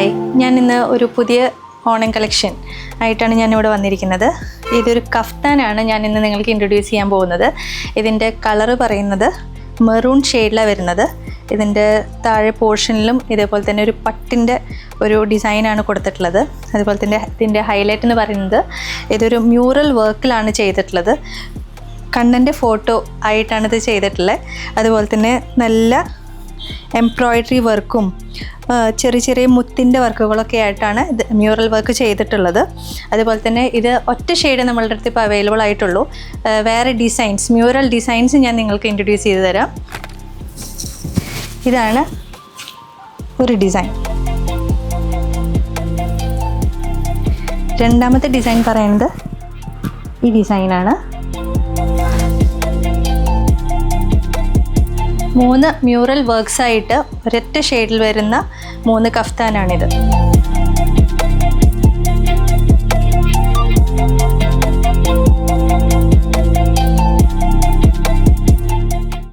Hi, ഞാൻ ഇന്ന് ഒരു പുതിയ ഓണം കളക്ഷൻ ആയിട്ടാണ് ഞാനിവിടെ വന്നിരിക്കുന്നത്. ഇതൊരു കഫ്താനാണ് ഞാൻ ഇന്ന് നിങ്ങൾക്ക് ഇൻട്രൊഡ്യൂസ് ചെയ്യാൻ പോകുന്നത്. ഇതിൻ്റെ കളറ് പറയുന്നത് മെറൂൺ ഷെയ്ഡിലാണ് വരുന്നത്. ഇതിൻ്റെ താഴെ പോർഷനിലും ഇതേപോലെ തന്നെ ഒരു പട്ടിൻ്റെ ഒരു ഡിസൈനാണ് കൊടുത്തിട്ടുള്ളത്. അതുപോലെ തന്നെ ഇതിൻ്റെ ഹൈലൈറ്റ് എന്ന് പറയുന്നത് ഇതൊരു മ്യൂറൽ വർക്കിലാണ് ചെയ്തിട്ടുള്ളത്. കണ്ണൻ്റെ ഫോട്ടോ ആയിട്ടാണ് ഇത് ചെയ്തിട്ടുള്ളത്. അതുപോലെ തന്നെ നല്ല എംബ്രോയ്ഡറി വർക്കും ചെറിയ ചെറിയ മുത്തിൻ്റെ വർക്കുകളൊക്കെ ആയിട്ടാണ് ഇത് മ്യൂറൽ വർക്ക് ചെയ്തിട്ടുള്ളത്. അതുപോലെ തന്നെ ഇത് ഒറ്റ ഷെയ്ഡ് നമ്മളുടെ അടുത്ത് ഇപ്പോൾ അവൈലബിൾ ആയിട്ടുള്ളൂ. വേറെ ഡിസൈൻസ്, മ്യൂറൽ ഡിസൈൻസ് ഞാൻ നിങ്ങൾക്ക് ഇൻട്രൊഡ്യൂസ് ചെയ്ത് തരാം. ഇതാണ് ഒരു ഡിസൈൻ. രണ്ടാമത്തെ ഡിസൈൻ പറയുന്നത് ഈ ഡിസൈനാണ്. 3 മ്യൂറൽ വർക്ക്സ് ആയിട്ട് ഒരൊറ്റ ഷെയ്ഡിൽ വരുന്ന 3 കഫ്താനാണിത്.